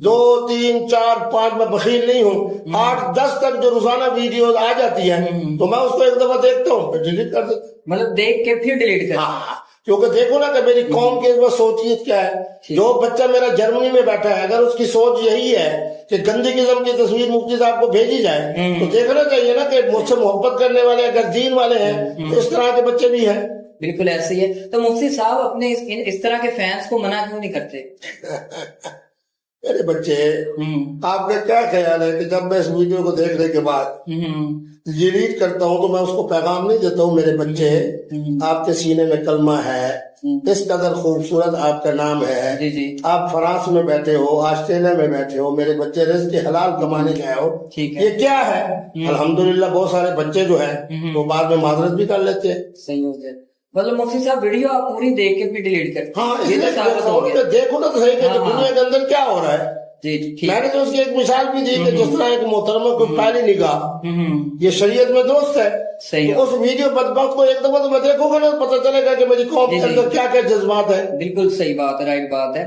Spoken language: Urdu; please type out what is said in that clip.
2 3 4 5 میں بخیل نہیں ہوں، 8 10 تک جو روزانہ ویڈیوز آ جاتی ہیں تو میں اس کو ایک دفعہ دیکھتا ہوں پھر ڈیلیٹ کر دیتا ہوں۔ مطلب دیکھ کے پھر ڈیلیٹ کر؟ ہاں، کیونکہ دیکھو نا کہ میری قوم کی اس وقت سوچیت کیا ہے۔ جو بچہ میرا جرمنی میں بیٹھا ہے اگر اس کی سوچ یہی ہے کہ گندی قسم کی تصویر مفتی صاحب کو بھیجی جائے تو دیکھنا چاہیے نا کہ مجھ سے محبت کرنے والے اگر دین والے ہیں تو اس طرح کے بچے بھی ہیں۔ بالکل ایسے ہی ہے۔ تو مفتی صاحب اپنے اس طرح کے فینس کو منع کیوں نہیں کرتے؟ میرے بچے، آپ کا کیا خیال ہے کہ جب میں اس ویڈیو کو دیکھنے کے بعد ڈیلیٹ کرتا ہوں تو میں اس کو پیغام نہیں دیتا ہوں میرے بچے آپ کے سینے میں کلمہ ہے، اس قدر خوبصورت آپ کا نام ہے، آپ فرانس میں بیٹھے ہو، آسٹریلیا میں بیٹھے ہو، میرے بچے رزق حلال کمانے گئے ہو، یہ کیا ہے؟ الحمدللہ بہت سارے بچے جو ہیں وہ بعد میں معذرت بھی کر لیتے ہیں۔ صحیح ہو جائے۔ مطلب مفتی صاحب ویڈیو آپ پوری دیکھ کے پھر ڈیلیٹ کرتے؟ ہاں، دیکھو نا تو صحیح کہ دنیا کے اندر کیا ہو رہا ہے۔ میں نے تو اس کی ایک مثال بھی دی کہ جس طرح ایک محترمہ کو پہلی نگاہ یہ شریعت میں درست ہے، تو اس ویڈیو بدبخت کو ایک دفعہ تو میں دیکھوں گا نا پتہ چلے گا کہ میری قوم کے اندر کیا کیا جذبات ہیں۔ بالکل صحیح بات ہے، رائٹ بات ہے۔